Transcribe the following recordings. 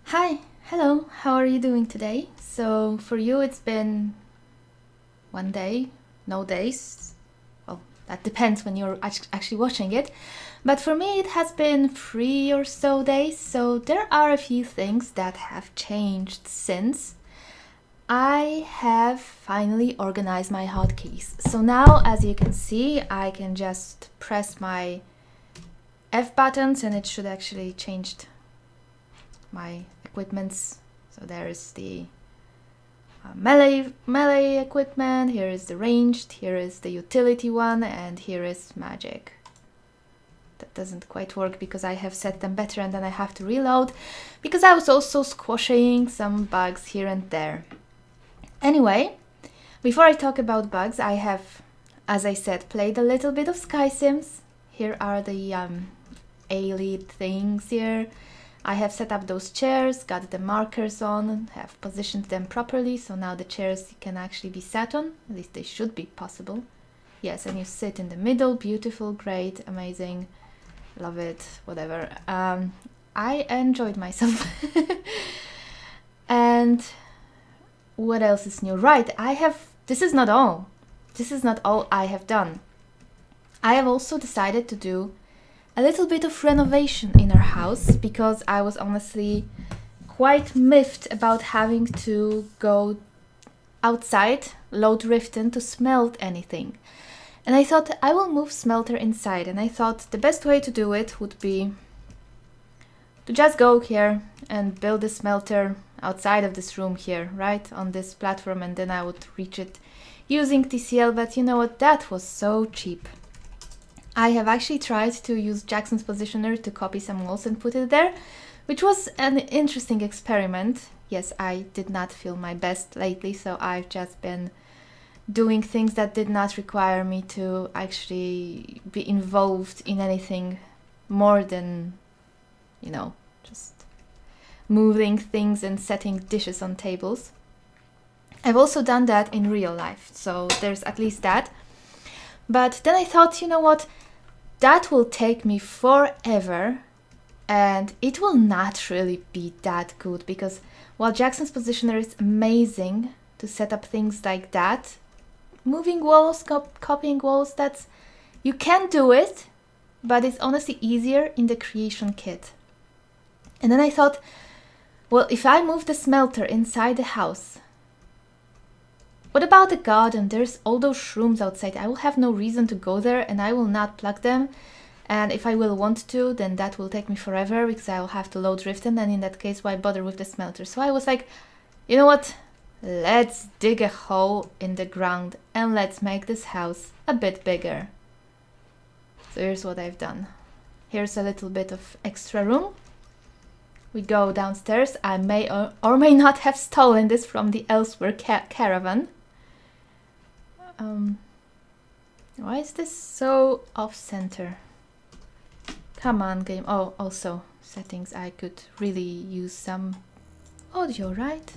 Hi, hello, how are you doing today? So, for you, it's been one day, no days. Well, that depends when you're actually watching it. But for me, it has been 3 or so days, so there are a few things that have changed since. I have finally organized my hotkeys. So now, as you can see, I can just press my F buttons and it should actually change my equipments. So there is the melee equipment, here is the ranged, here is the utility one, and here is magic. That doesn't quite work because I have set them better and then I have to reload because I was also squashing some bugs here and there. Anyway, before I talk about bugs, I have, as I said, played a little bit of Sky Sims. Here are the A-lead things here. I have set up those chairs, got the markers on, have positioned them properly, so now the chairs can actually be sat on, at least they should be possible. Yes, and you sit in the middle, beautiful, great, amazing, love it, whatever. I enjoyed myself. And what else is new? Right, this is not all. This is not all I have done. I have also decided to do a little bit of renovation in our house because I was honestly quite miffed about having to go outside, load Riften to smelt anything. And I thought I will move smelter inside, and I thought the best way to do it would be to just go here and build a smelter outside of this room here, right, on this platform, and then I would reach it using TCL, but you know what, that was so cheap. I have actually tried to use Jackson's positioner to copy some walls and put it there, which was an interesting experiment. Yes, I did not feel my best lately, so I've just been doing things that did not require me to actually be involved in anything more than, just moving things and setting dishes on tables. I've also done that in real life, so there's at least that. But then I thought, you know what, that will take me forever and it will not really be that good because while Jackson's positioner is amazing to set up things like that, moving walls, copying walls, you can do it, but it's honestly easier in the creation kit. And then I thought, well, if I move the smelter inside the house, what about the garden? There's all those shrooms outside. I will have no reason to go there and I will not pluck them. And if I will want to, then that will take me forever because I will have to load Riften, and in that case, why bother with the smelter? So I was like, you know what? Let's dig a hole in the ground and let's make this house a bit bigger. So here's what I've done. Here's a little bit of extra room. We go downstairs. I may or may not have stolen this from the Elsewhere caravan. Why is this so off-center? Come on, game. Oh, also settings. I could really use some audio, right?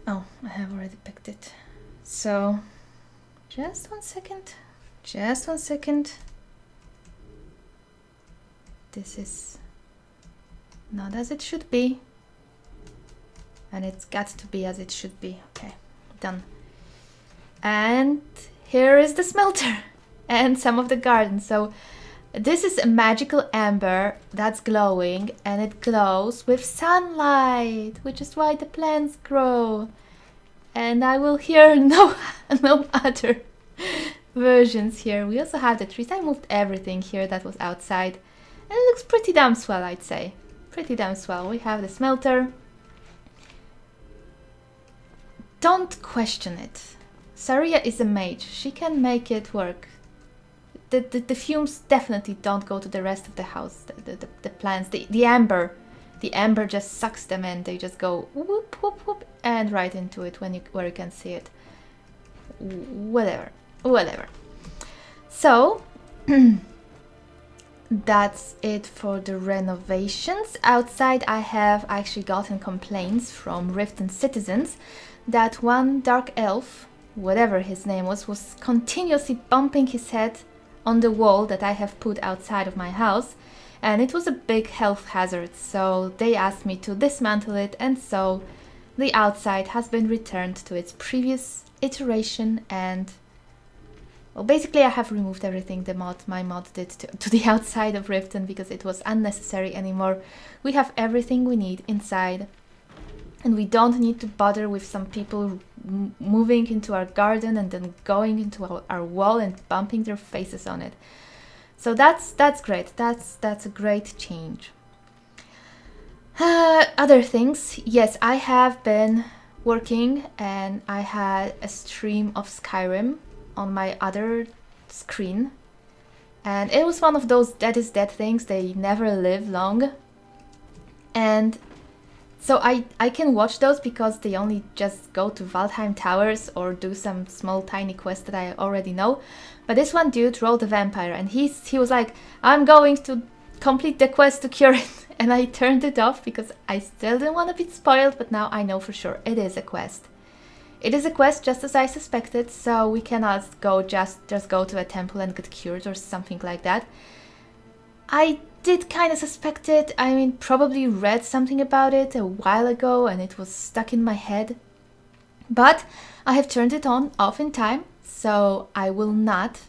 Oh, I have already picked it. So, just one second. Just one second. This is not as it should be. And it's got to be as it should be. Okay, done. And here is the smelter and some of the garden. So this is a magical amber that's glowing, and it glows with sunlight, which is why the plants grow. And I will hear no other versions here. We also have the trees. I moved everything here that was outside. And it looks pretty damn swell, I'd say. Pretty damn swell. We have the smelter. Don't question it. Saria is a mage. She can make it work. The fumes definitely don't go to the rest of the house. The plants, the amber. The amber just sucks them in. They just go whoop, whoop, whoop, and right into it where you can see it. Whatever. So, that's it for the renovations. Outside I have actually gotten complaints from Riften citizens that one dark elf, whatever his name was continuously bumping his head on the wall that I have put outside of my house, and it was a big health hazard, so they asked me to dismantle it, and so the outside has been returned to its previous iteration. And well, basically I have removed everything my mod did to the outside of Riften, because it was unnecessary anymore. We have everything we need inside, and we don't need to bother with some people moving into our garden and then going into our wall and bumping their faces on it. So that's great. That's a great change. Other things, yes, I have been working, and I had a stream of Skyrim on my other screen, and it was one of those Dead is Dead things. They never live long, and so I can watch those because they only just go to Valheim Towers or do some small tiny quests that I already know. But this one dude rolled a vampire, and he was like, I'm going to complete the quest to cure it. And I turned it off because I still didn't want to be spoiled, but now I know for sure it is a quest. It is a quest just as I suspected, so we cannot go just go to a temple and get cured or something like that. I did kind of suspect it. I mean, probably read something about it a while ago and it was stuck in my head. But I have turned it off in time, so I will not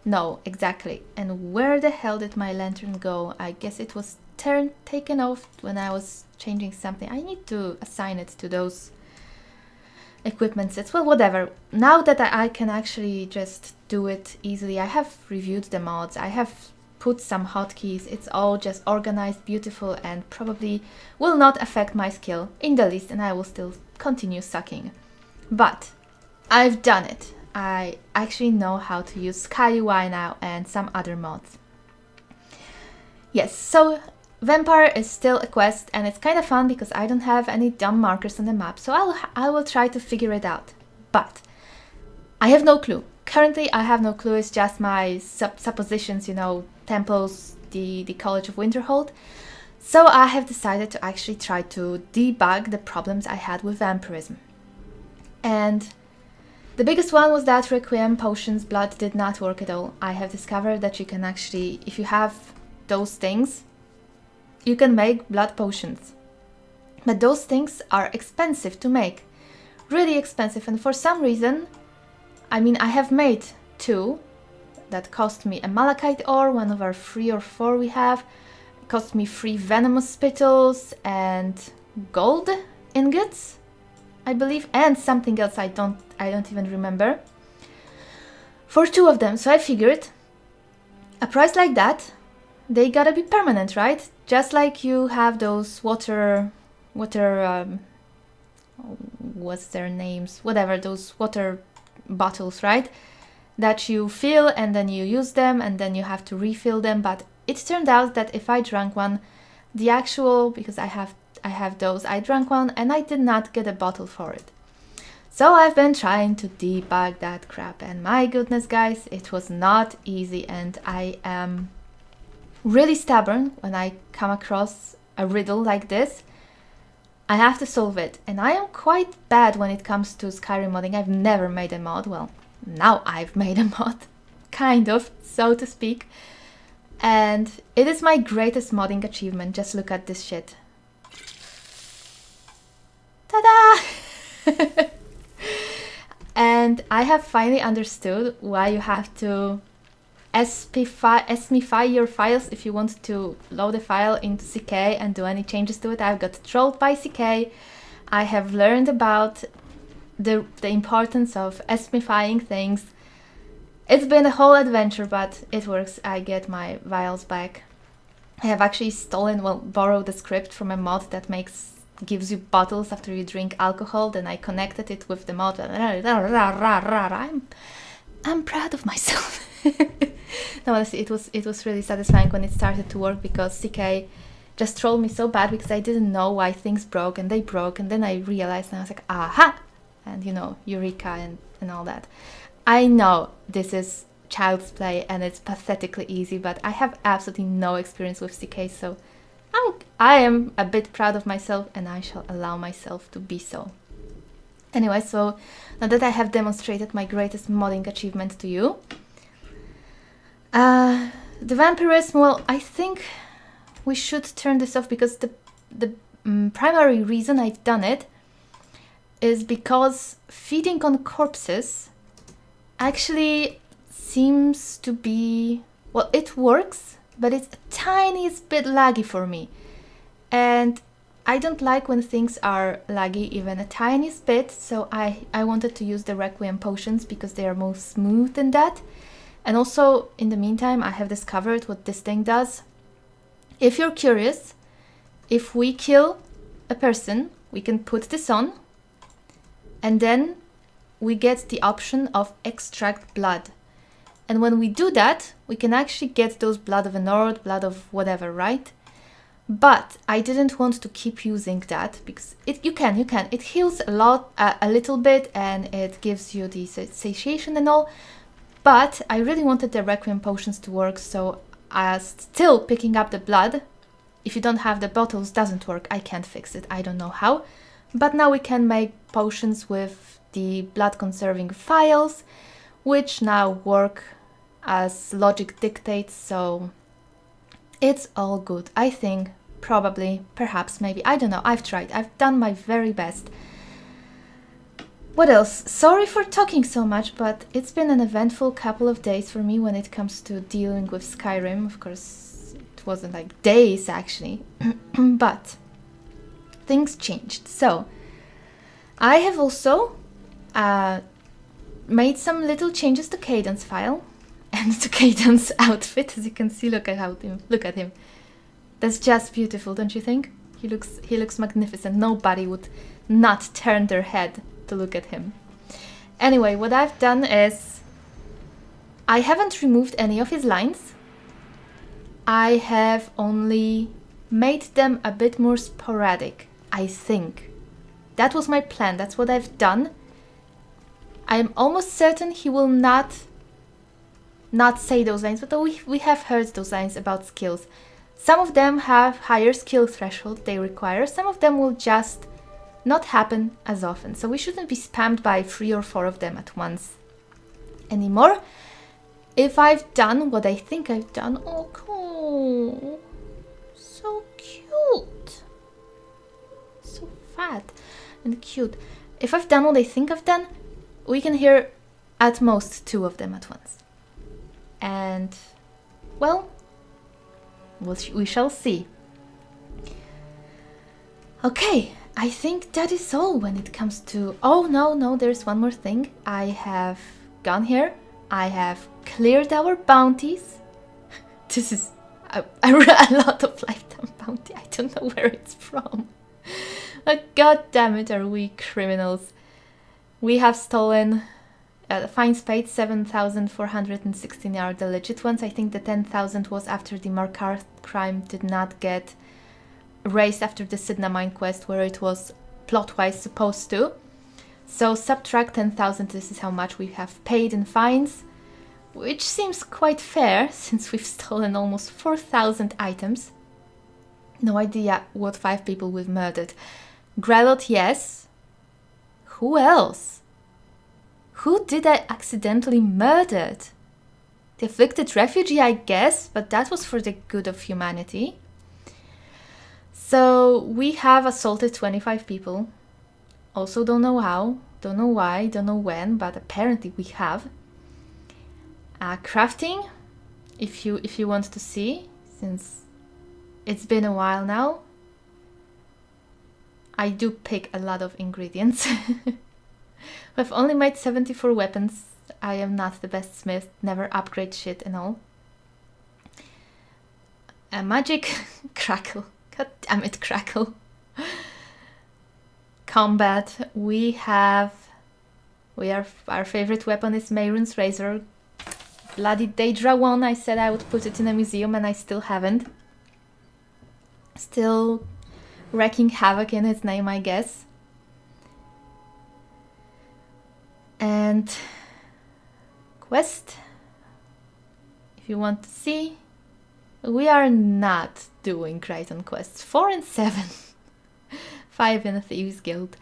know exactly. And where the hell did my lantern go? I guess it was taken off when I was changing something. I need to assign it to those equipment sets. Well, whatever. Now that I can actually just do it easily, I have reviewed the mods, I have put some hotkeys, it's all just organized, beautiful, and probably will not affect my skill in the least, and I will still continue sucking. But I've done it. I actually know how to use SkyUI now and some other mods. Yes, so Vampire is still a quest, and it's kind of fun because I don't have any dumb markers on the map, so I will try to figure it out. But I have no clue. Currently, I have no clue. It's just my suppositions, you know, temples, the College of Winterhold. So I have decided to actually try to debug the problems I had with vampirism. And the biggest one was that Requiem Potion's blood did not work at all. I have discovered that you can actually, if you have those things, you can make blood potions. But those things are expensive to make. Really expensive. And for some reason, I mean, I have made 2 that cost me a malachite ore, one of our 3 or 4 we have. It cost me 3 venomous spittles and gold ingots, I believe, and something else I don't even remember. For 2 of them, so I figured a price like that, they gotta be permanent, right? Just like you have those water, what's their names? Whatever, those water bottles, right? That you fill and then you use them and then you have to refill them. But it turned out that if I drank one, the actual, because I have those, I drank one and I did not get a bottle for it. So I've been trying to debug that crap, and my goodness guys, it was not easy, and I am really stubborn when I come across a riddle like this. I have to solve it, and I am quite bad when it comes to Skyrim modding. I've never made a mod. Well, now I've made a mod, kind of, so to speak. And it is my greatest modding achievement. Just look at this shit. Ta-da! And I have finally understood why you have to SMify your files if you want to load a file into CK and do any changes to it. I've got trolled by CK. I have learned about the importance of SMifying things. It's been a whole adventure, but it works. I get my vials back. I have actually borrowed a script from a mod that gives you bottles after you drink alcohol. Then I connected it with the mod. I'm proud of myself. No, honestly, it was really satisfying when it started to work, because CK just trolled me so bad because I didn't know why things broke, and they broke, and then I realized and I was like, aha! And you know, eureka and all that. I know this is child's play and it's pathetically easy, but I have absolutely no experience with CK, so I am a bit proud of myself, and I shall allow myself to be so. Anyway, so now that I have demonstrated my greatest modding achievement to you, the vampirism, well, I think we should turn this off because the primary reason I've done it is because feeding on corpses actually seems to be, well, it works, but it's a tiniest bit laggy for me. And I don't like when things are laggy even a tiniest bit, so I wanted to use the Requiem potions because they are more smooth than that. And also, in the meantime, I have discovered what this thing does. If you're curious, if we kill a person, we can put this on, and then we get the option of extract blood. And when we do that, we can actually get those blood of a Nord, blood of whatever, right? But I didn't want to keep using that because you can. It heals a lot, a little bit, and it gives you the satiation and all. But I really wanted the Requiem potions to work, so still picking up the blood, if you don't have the bottles, doesn't work. I can't fix it. I don't know how. But now we can make potions with the blood conserving vials, which now work as logic dictates, so it's all good. I think, probably, perhaps, maybe, I don't know. I've tried. I've done my very best. What else? Sorry for talking so much, but it's been an eventful couple of days for me when it comes to dealing with Skyrim. Of course, it wasn't like days actually, but things changed. So, I have also made some little changes to Cadence file and to Cadence outfit. As you can see, look at him. That's just beautiful, don't you think? He looks magnificent. Nobody would not turn their head to look at him. Anyway, what I've done is I haven't removed any of his lines. I have only made them a bit more sporadic, I think. That was my plan. That's what I've done. I'm almost certain he will not say those lines, but we have heard those lines about skills. Some of them have higher skill threshold they require. Some of them will just not happen as often. So we shouldn't be spammed by 3 or 4 of them at once anymore. If I've done what I think I've done, oh cool, so cute, so fat and cute. If I've done what I think I've done, we can hear at most 2 of them at once. And, well, we shall see. Okay, I think that is all when it comes to... Oh, no, there's one more thing. I have gone here. I have cleared our bounties. This is a lot of lifetime bounty. I don't know where it's from. But god damn it, are we criminals. We have stolen... fines paid 7,416 are the legit ones. I think the 10,000 was after the Markar crime did not get raised after the Sidna mine quest, where it was plot-wise supposed to. So subtract 10,000, this is how much we have paid in fines, which seems quite fair since we've stolen almost 4,000 items. No idea what 5 people we've murdered. Grelot, yes. Who else? Who did I accidentally murder? The afflicted refugee, I guess, but that was for the good of humanity. So we have assaulted 25 people. Also don't know how, don't know why, don't know when, but apparently we have. Crafting, if you want to see, since it's been a while now. I do pick a lot of ingredients. We've only made 74 weapons. I am not the best smith, never upgrade shit and all. Magic, crackle. God damn it, crackle. Combat, our favorite weapon is Mehrunes Razor. Bloody Daedra one, I said I would put it in a museum and I still haven't. Still wreaking havoc in its name, I guess. And quest, if you want to see, we are not doing great on quests. 4 and 7. 5 in a Thieves Guild.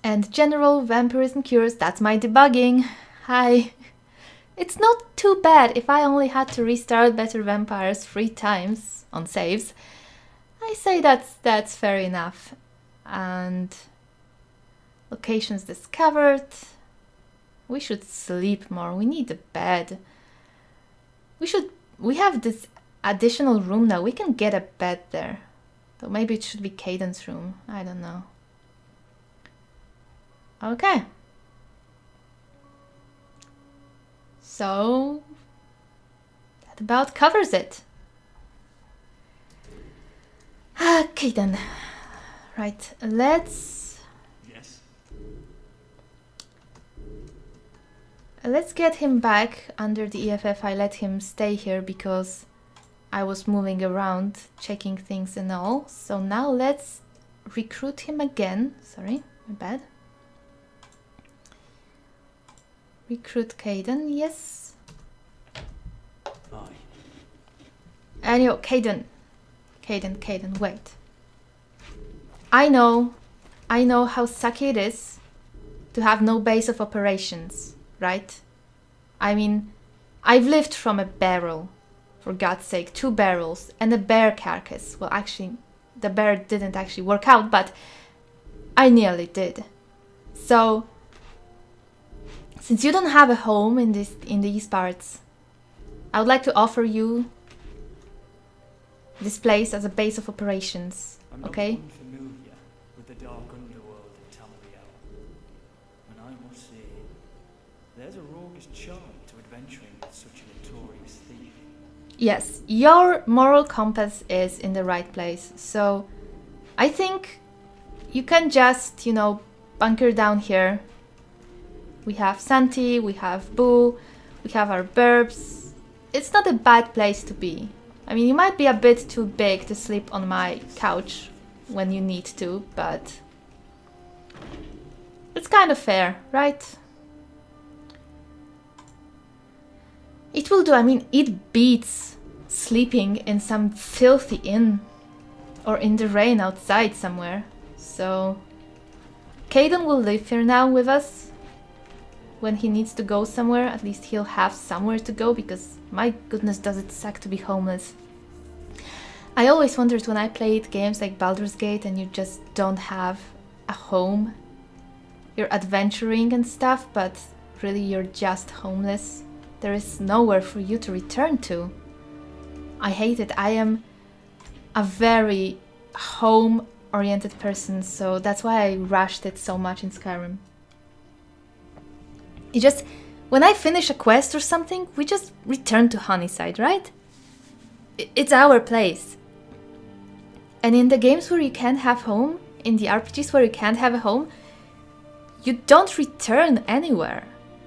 And general vampirism cures, that's my debugging. Hi. It's not too bad. If I only had to restart Better Vampires 3 times on saves, I say that's fair enough. And locations discovered. We should sleep more. We need a bed. We have this additional room now. We can get a bed there. So maybe it should be Caden's room. I don't know. Okay. So that about covers it. Okay then. Right, let's get him back under the EFF. I let him stay here because I was moving around, checking things and all. So now let's recruit him again. Sorry, my bad. Recruit Caden, yes. And yo, Caden, wait. I know how sucky it is to have no base of operations, right? I mean, I've lived from a barrel, for God's sake, 2 barrels, and a bear carcass. Well, actually, the bear didn't actually work out, but I nearly did. So, since you don't have a home in these parts, I would like to offer you this place as a base of operations, okay? I'm not unfamiliar with the dark underworld of Tamriel, and I must say, there's a roguish charm to adventuring with such a notorious thief. Yes, your moral compass is in the right place, so I think you can just, bunker down here. We have Santi, we have Boo, we have our burbs. It's not a bad place to be. I mean, you might be a bit too big to sleep on my couch when you need to, but it's kind of fair, right? It will do. I mean, it beats sleeping in some filthy inn or in the rain outside somewhere. So, Caden will live here now with us. When he needs to go somewhere, at least he'll have somewhere to go, because my goodness does it suck to be homeless. I always wondered when I played games like Baldur's Gate and you just don't have a home. You're adventuring and stuff, but really you're just homeless. There is nowhere for you to return to. I hate it. I am a very home-oriented person, so that's why I rushed it so much in Skyrim. When I finish a quest or something, we just return to Honeyside, right? It's our place. And in the games where you can't have home, in the RPGs where you can't have a home, you don't return anywhere.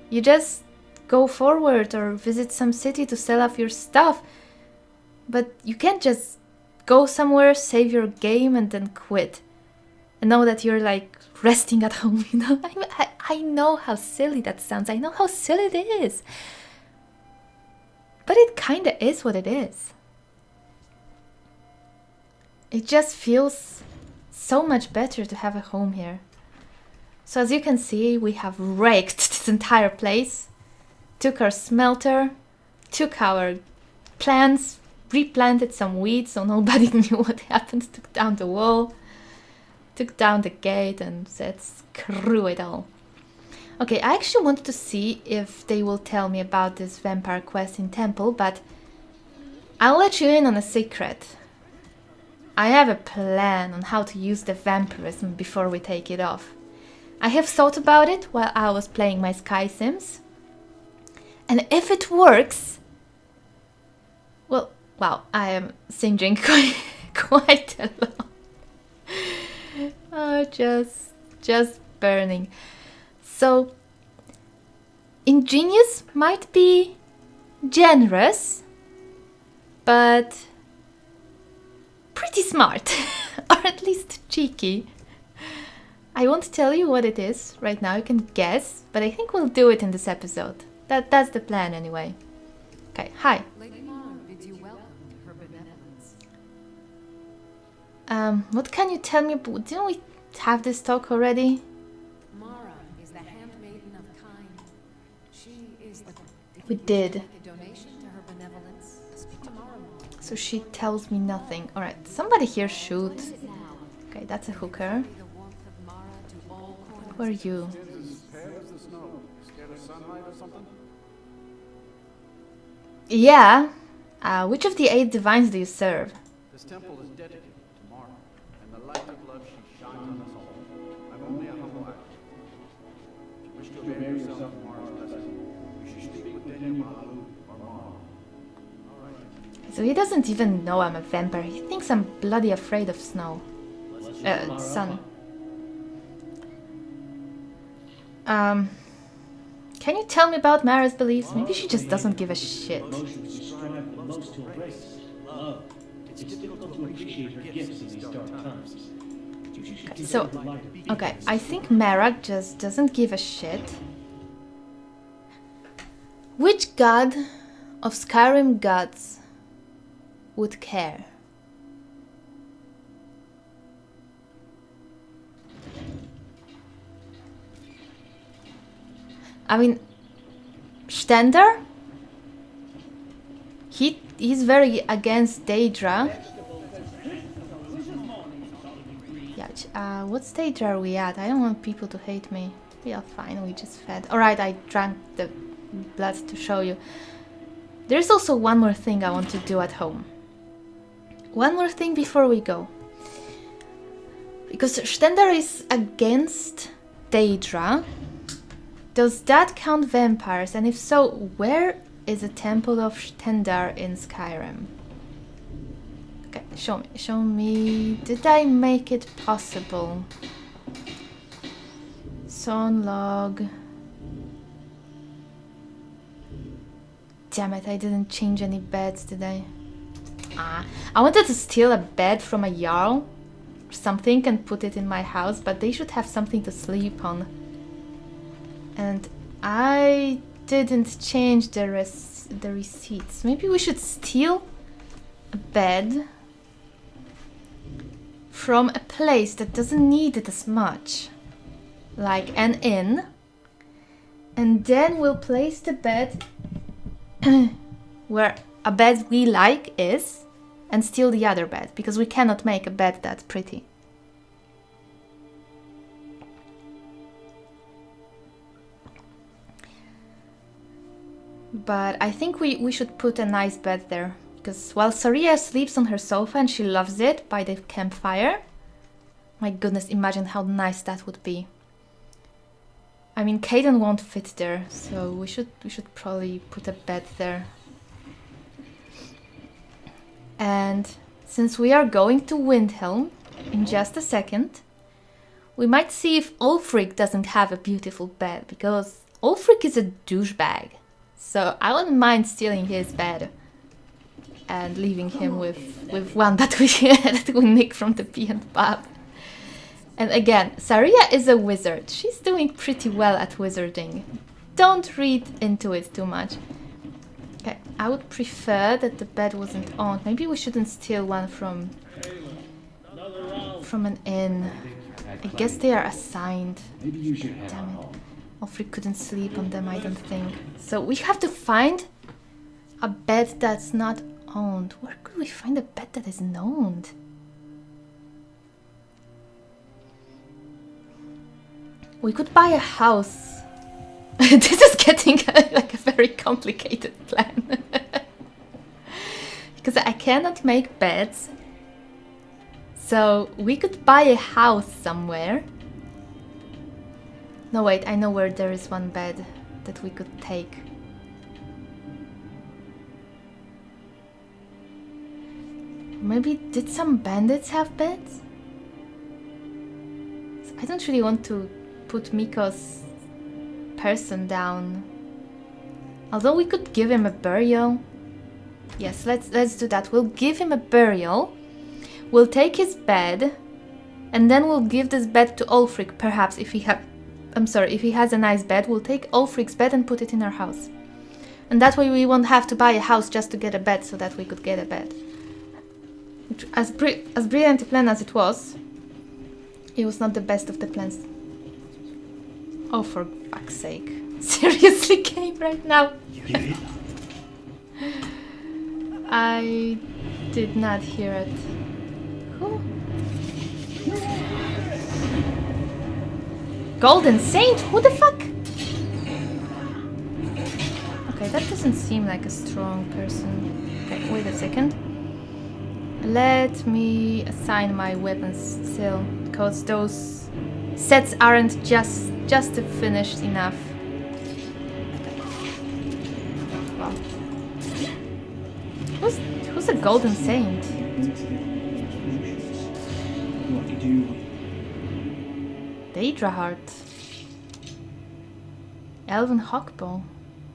You just go forward or visit some city to sell off your stuff. But you can't just go somewhere, save your game, and then quit. And know that you're like resting at home, I know how silly that sounds. I know how silly it is. But it kinda is what it is. It just feels so much better to have a home here. So as you can see, we have raked this entire place. Took our smelter, took our plants, replanted some weeds so nobody knew what happened, took down the wall, took down the gate and said screw it all. Okay, I actually wanted to see if they will tell me about this vampire quest in Temple, but I'll let you in on a secret. I have a plan on how to use the vampirism before we take it off. I have thought about it while I was playing my Sky Sims. And if it works... Well, wow, I am singeing quite a lot. Oh, just burning. So, ingenious might be generous, but pretty smart, or at least cheeky. I won't tell you what it is right now, you can guess, but I think we'll do it in this episode. That's the plan anyway. Okay, hi. Lady Mara bids you welcome to her benevolence. What can you tell me? Didn't we have this talk already? Mara is the handmaiden of Kind. She is the We did. Make a donation to her benevolence. Speak to Mara more. So she tells me nothing. Alright, somebody here shoot. Place it now. Okay, that's a hooker. Be the warmth of Mara to all corners. Who are you? Skin's as pale as the snow. Scared of sunlight or something? Yeah. Which of the 8 divines do you serve? This temple is dedicated to Mara, and the light of love she shines on us all. I'm only a humble actor. If you wish to avail yourself of Mara's blessing, you should speak with Daniel Malu or Mara. All right. So he doesn't even know I'm a vampire. He thinks I'm bloody afraid of snow. Sun. Can you tell me about Mara's beliefs? Maybe she just doesn't give a shit. Emotions we strive the most to embrace. Love. It's difficult to appreciate her gifts in these dark times. You should keep So, the light of being okay, I think Mara just doesn't give a shit. Which god of Skyrim gods would care? I mean, Stender? He's very against Daedra. Yeah, what stage are we at? I don't want people to hate me. We are fine, we just fed. Alright, I drank the blood to show you. There's also one more thing I want to do at home. One more thing before we go. Because Stender is against Daedra. Does that count vampires? And if so, where is a temple of Stender in Skyrim? Okay, show me. Did I make it possible? Son log. Damn it, I didn't change any beds, did I? I wanted to steal a bed from a Jarl or something and put it in my house, but they should have something to sleep on. And I didn't change the receipts. Maybe we should steal a bed from a place that doesn't need it as much, like an inn, and then we'll place the bed where a bed we like is, and steal the other bed, because we cannot make a bed that pretty. But I think we should put a nice bed there. Because while Saria sleeps on her sofa and she loves it by the campfire, my goodness, imagine how nice that would be. I mean, Caden won't fit there, so we should probably put a bed there. And since we are going to Windhelm in just a second, we might see if Ulfric doesn't have a beautiful bed, because Ulfric is a douchebag. So I wouldn't mind stealing his bed and leaving him with one that we nick from the Pea and Pub. And again, Saria is a wizard. She's doing pretty well at wizarding. Don't read into it too much. Okay, I would prefer that the bed wasn't on. Maybe we shouldn't steal one from an inn. I guess they are assigned. Maybe you should head Damn on it. home. Ulfric couldn't sleep on them, I don't think. So we have to find a bed that's not owned. Where could we find a bed that isn't owned? We could buy a house. This is getting like a very complicated plan. Because I cannot make beds. So we could buy a house somewhere. No, wait, I know where there is one bed that we could take. Maybe did some bandits have beds? I don't really want to put Miko's person down. Although we could give him a burial. Yes, let's do that. We'll give him a burial. We'll take his bed, and then we'll give this bed to Ulfric, perhaps, if he has a nice bed. We'll take Ulfric's bed and put it in our house. And that way we won't have to buy a house just to get a bed, so that we could get a bed. Which, as brilliant a plan as it was not the best of the plans. Oh, for fuck's sake. seriously game right now. You hear it? I did not hear it. Who? Golden Saint? Who the fuck? Okay, that doesn't seem like a strong person. Okay, wait a second. Let me assign my weapons still, because those sets aren't just finished enough. Wow. Who's a Golden Saint? What did you... Daedra Heart. Elven Hawkbow.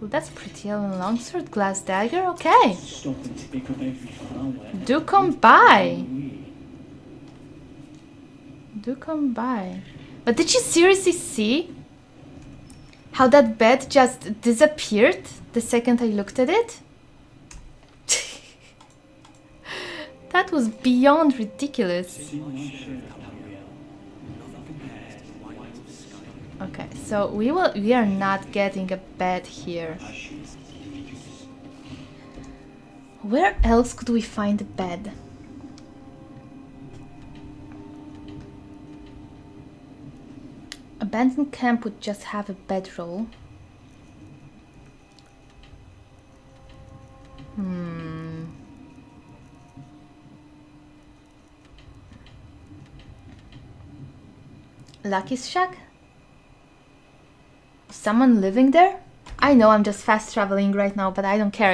Well, that's pretty. Elven Longsword, Glass Dagger, okay. Stopping to pick up every flower. Do come by. Do come by. But did you seriously see how that bed just disappeared the second I looked at it? That was beyond ridiculous. Okay, so we are not getting a bed here. Where else could we find a bed? Abandoned camp would just have a bedroll. Lucky's shack? Someone living there? I know I'm just fast traveling right now, but I don't care.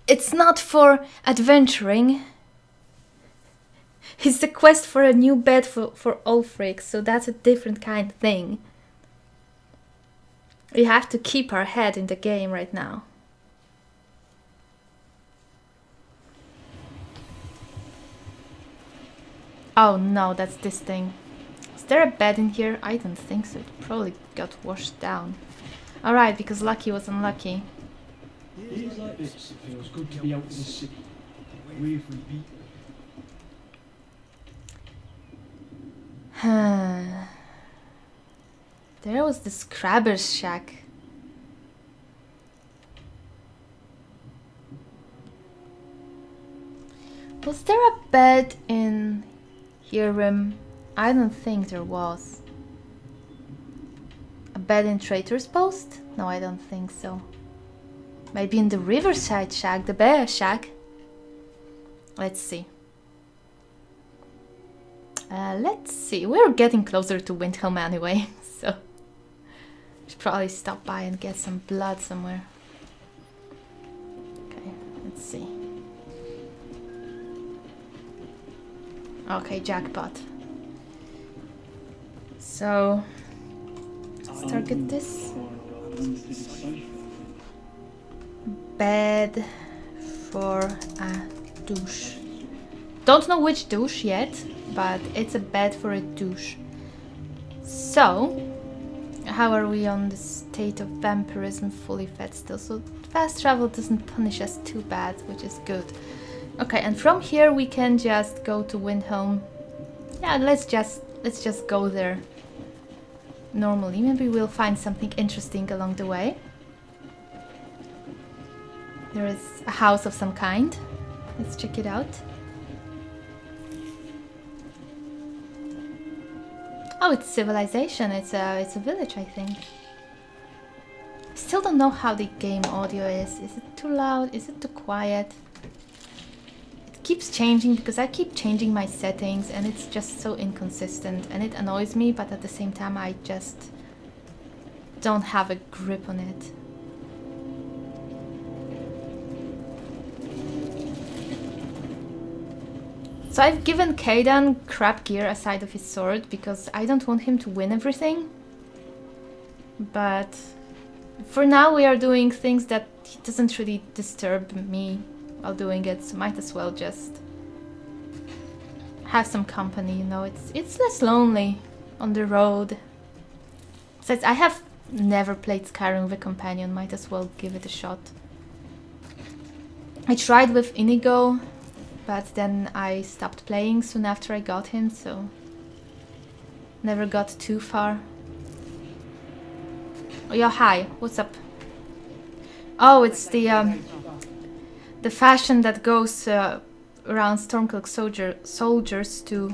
It's not for adventuring. It's the quest for a new bed for Ulfric, so that's a different kind of thing. We have to keep our head in the game right now. Oh no, that's this thing. Is there a bed in here? I don't think so. It probably got washed down. Alright, because Lucky was unlucky. Days like this, it feels good to be out in the city, away from people. There was the Scrabber's shack. Was there a bed in Hiram? I don't think there was. A bed in Traitor's Post? No, I don't think so. Maybe in the Riverside shack, the bear shack. Let's see. Let's see. We're getting closer to Windhelm anyway, so should probably stop by and get some blood somewhere. Okay, let's see. Okay, jackpot. So let's target this. Bed for a douche. Don't know which douche yet, but it's a bed for a douche. So, how are we on the state of vampirism? Fully fed still, so fast travel doesn't punish us too bad, which is good. Okay, and from here we can just go to Windhelm. Yeah, let's just go there. Normally, maybe we'll find something interesting along the way. There is a house of some kind. Let's check it out. Oh, it's civilization. It's a village, I think. Still don't know how the game audio is. Is it too loud? Is it too quiet? It keeps changing because I keep changing my settings and it's just so inconsistent and it annoys me, but at the same time I just don't have a grip on it. So I've given Kaidan crap gear aside of his sword because I don't want him to win everything. But for now we are doing things that he doesn't really disturb me while doing it, so might as well just have some company, you know, it's less lonely on the road. Besides, I have never played Skyrim with a companion, might as well give it a shot. I tried with Inigo, but then I stopped playing soon after I got him, so never got too far. Oh, yeah, hi. What's up? Oh, it's the fashion that goes around Stormcloak soldiers to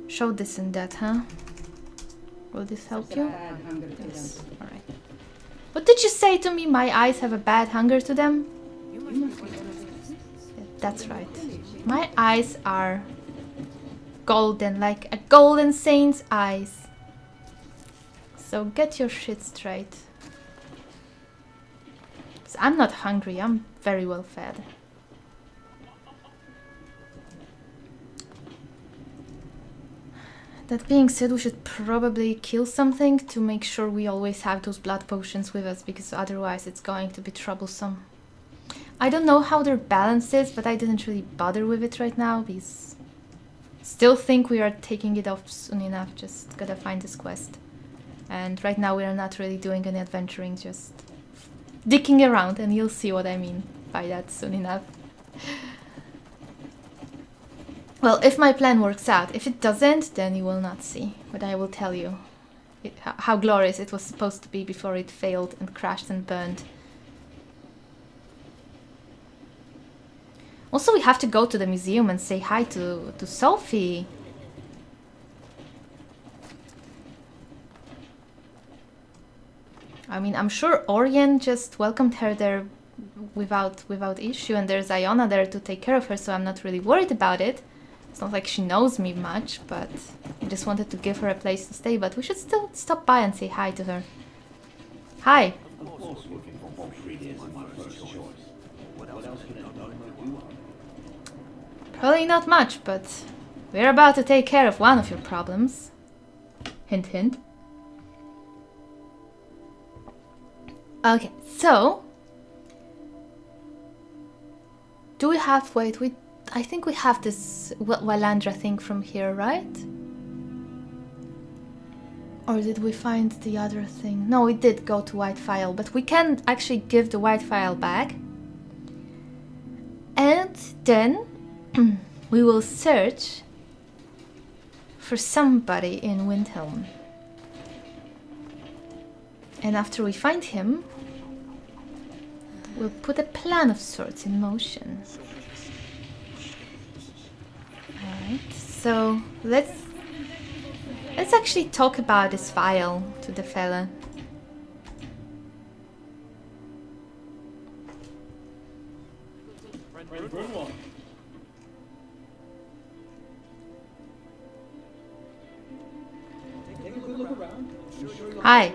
show this and that, huh? Will this help you? Yes. All right. What did you say to me? My eyes have a bad hunger to them? Yeah, that's right. My eyes are golden, like a golden saint's eyes. So get your shit straight. 'Cause I'm not hungry, I'm very well fed. That being said, we should probably kill something to make sure we always have those blood potions with us, because otherwise it's going to be troublesome. I don't know how their balance is, but I didn't really bother with it right now, because still think we are taking it off soon enough. Just gotta find this quest. And right now we are not really doing any adventuring, just dicking around, and you'll see what I mean by that soon enough. Well, if my plan works out. If it doesn't, then you will not see. But I will tell you how glorious it was supposed to be before it failed and crashed and burned. Also, we have to go to the museum and say hi to Sophie. I mean, I'm sure Orion just welcomed her there without issue, and there's Iona there to take care of her, so I'm not really worried about it. It's not like she knows me much, but I just wanted to give her a place to stay, but we should still stop by and say hi to her. Hi! Probably not much, but we're about to take care of one of your problems. Hint, hint. Okay, so... do we have... wait, I think we have this Walandra thing from here, right? Or did we find the other thing? No, we did go to White File, but we can actually give the White File back. And then we will search for somebody in Windhelm. And after we find him, we'll put a plan of sorts in motion. Alright, so let's actually talk about this file to the fella. Hi.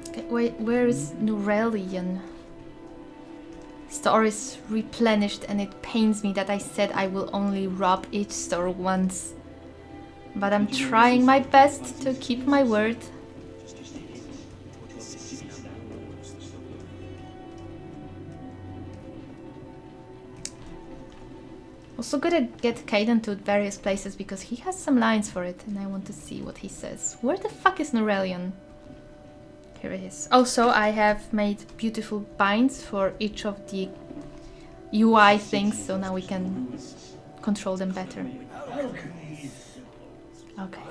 Okay, wait, where is Nurelian? Store is replenished, and it pains me that I said I will only rob each store once. But I'm trying my best to keep my word. Also gotta get Caden to various places because he has some lines for it and I want to see what he says. Where the fuck is Norelion? Here it is. Also, I have made beautiful binds for each of the UI things, so now we can control them better. Okay.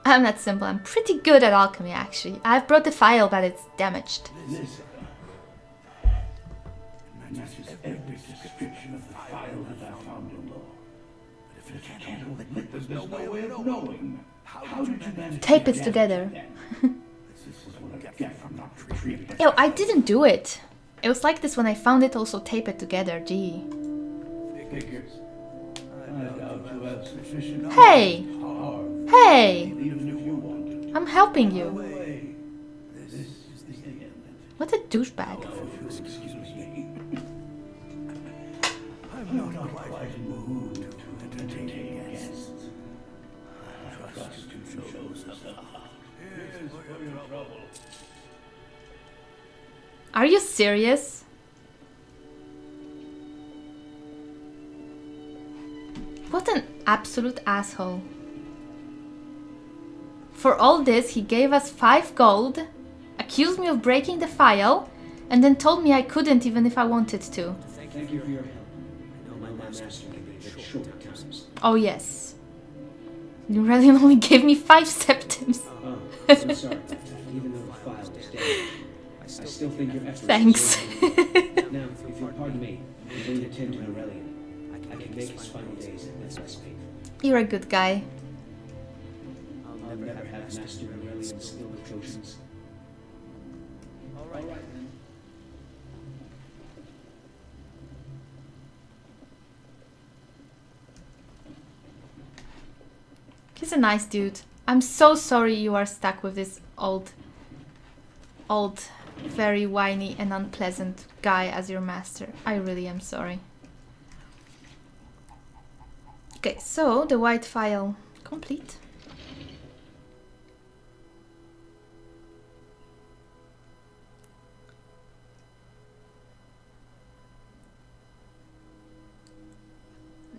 I'm not simple. I'm pretty good at alchemy, actually. I've brought the file, but it's damaged. Tape it together. Yo, I didn't do it. It was like this when I found it. Also, tape it together. Gee. Hey! Hey! I'm helping you. What a douchebag. I'm not quite moved to entertain guests. Trust to shows up. Here's for your trouble. Are you serious? What an absolute asshole. For all this, he gave us 5 gold, accused me of breaking the file, and then told me I couldn't even if I wanted to. Thank you for your help. I know my master can be at shorter times. Oh yes. Aurelian only gave me 5 septims. Oh, I'm sorry. Even though the file was damaged, I still think your efforts... Thanks. Now, if you'll pardon me, I'm going to tend to Aurelian. I can make his final days less painful. You're a good guy. I'll never have mastered Aurelian's skill with potions. All right then. He's a nice dude. I'm so sorry you are stuck with this old, very whiny and unpleasant guy as your master. I really am sorry. Okay, so the white file complete.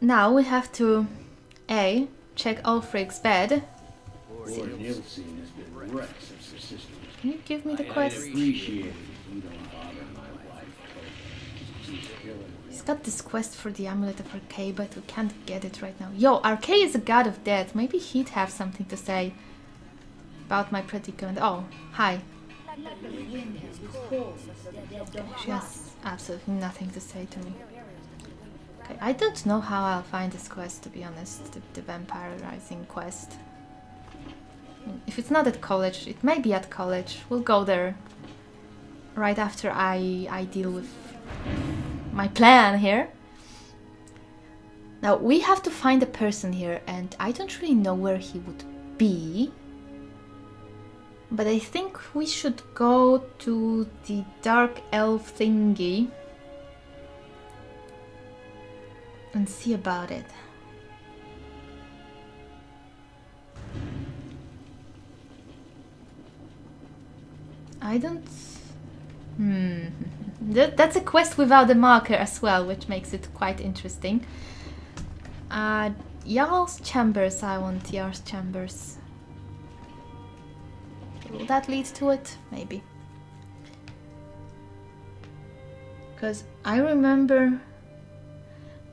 Now we have to A. check Ulfric's bed. Lord Nilsson has been wrecks of systems. Can you give me the quest? Appreciate it if you don't bother my wife. She's killing me. He's got this quest for the Amulet of Arcay, but we can't get it right now. Yo, Arcay is a god of death. Maybe he'd have something to say about my predicament. Oh, hi. She has absolutely nothing to say to me. Okay, I don't know how I'll find this quest, to be honest. The Vampire Rising quest. If it's not at college, it may be at college. We'll go there right after I deal with my plan here. Now, we have to find a person here, and I don't really know where he would be. But I think we should go to the Dark Elf thingy and see about it. I don't... That's a quest without a marker as well, which makes it quite interesting. Jarl's Chambers, I want Jarl's Chambers. Will that lead to it? Maybe. Because I remember...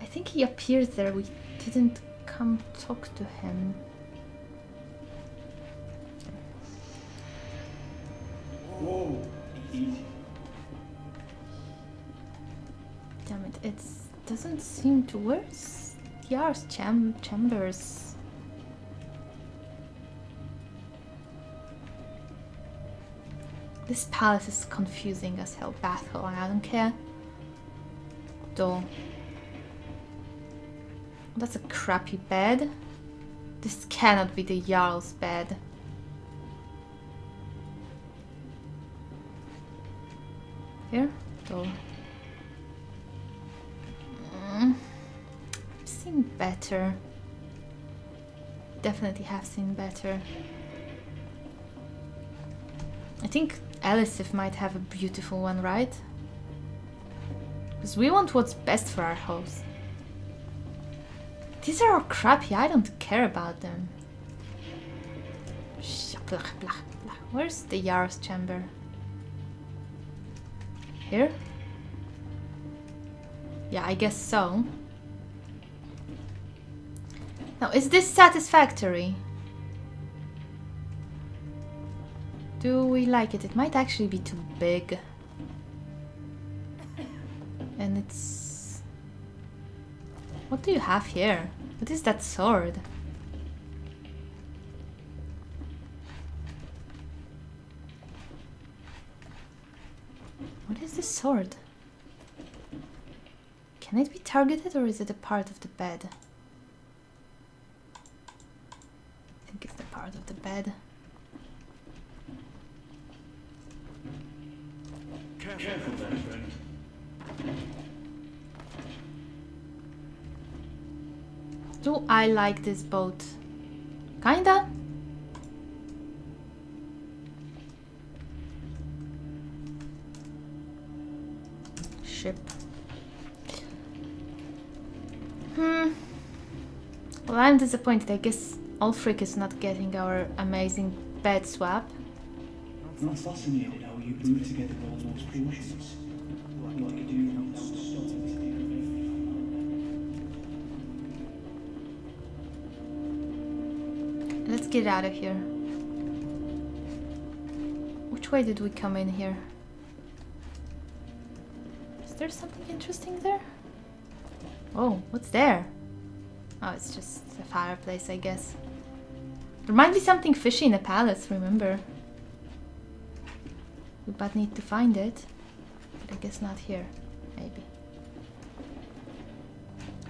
I think he appeared there, we didn't come talk to him. Whoa, easy. Damn it, it doesn't seem to... Where's Jar's Chambers? This palace is confusing as hell. Bathhole, I don't care. Door. That's a crappy bed. This cannot be the Jarl's bed. Here? Door. I've seen better. Definitely have seen better. I think Elisif might have a beautiful one, right? Because we want what's best for our house. These are all crappy, I don't care about them. Blah, blah, blah. Where's the Jarl's chamber? Here? Yeah, I guess so. Now, is this satisfactory? Do we like it? It might actually be too big. And it's... What do you have here? What is that sword? What is this sword? Can it be targeted or is it a part of the bed? I think it's the part of the bed. Careful there, friend. Do I like this boat? Kinda? Ship. Well, I'm disappointed. I guess Ulfric is not getting our amazing bed swap. I'm fascinated how you put together all those potions. What do you do without stopping? get out of here. Which way did we come in here? Is there something interesting there? Oh, what's there? Oh, it's just a fireplace, I guess. There might be something fishy in the palace, remember? We but need to find it. But I guess not here. Maybe.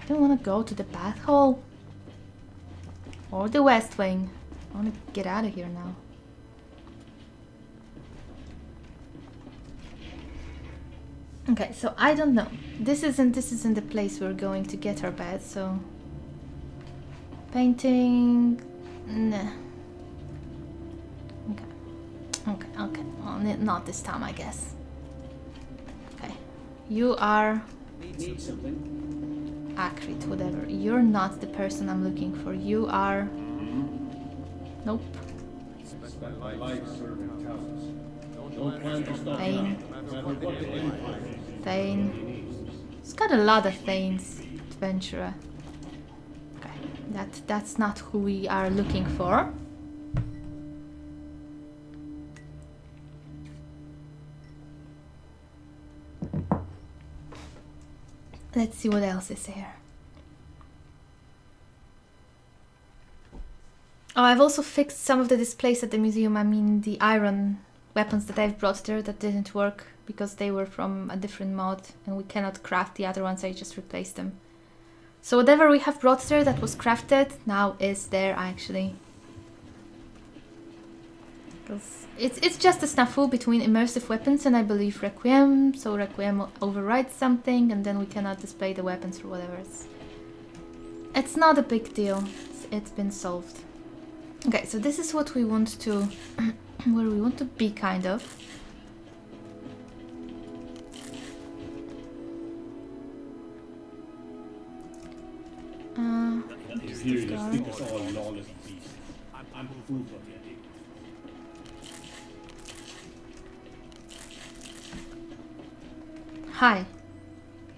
I don't want to go to the bath hall. Or the west wing. I want to get out of here now. Okay, so I don't know. This isn't the place we're going to get our bed, so painting. Nah. Okay. Well, not this time, I guess. Okay, you are Need something? Akrit, whatever. You're not the person I'm looking for. You are. Nope. Spent my life serving cows. Don't plan to stop Thane. now, no matter what the Empire is. Thane. It's got a lot of Thanes, adventurer. Okay, that's not who we are looking for. Let's see what else is here. Oh, I've also fixed some of the displays at the museum. I mean, the iron weapons that I've brought there that didn't work because they were from a different mod and we cannot craft the other ones. I just replaced them. So whatever we have brought there that was crafted now is there actually. Because it's just a snafu between immersive weapons and I believe Requiem. So Requiem overrides something and then we cannot display the weapons or whatever. It's not a big deal. It's been solved. Okay, so this is what we want to where we want to be, kind of. Here you think us all lawless beasts. I'm full of it. Hi.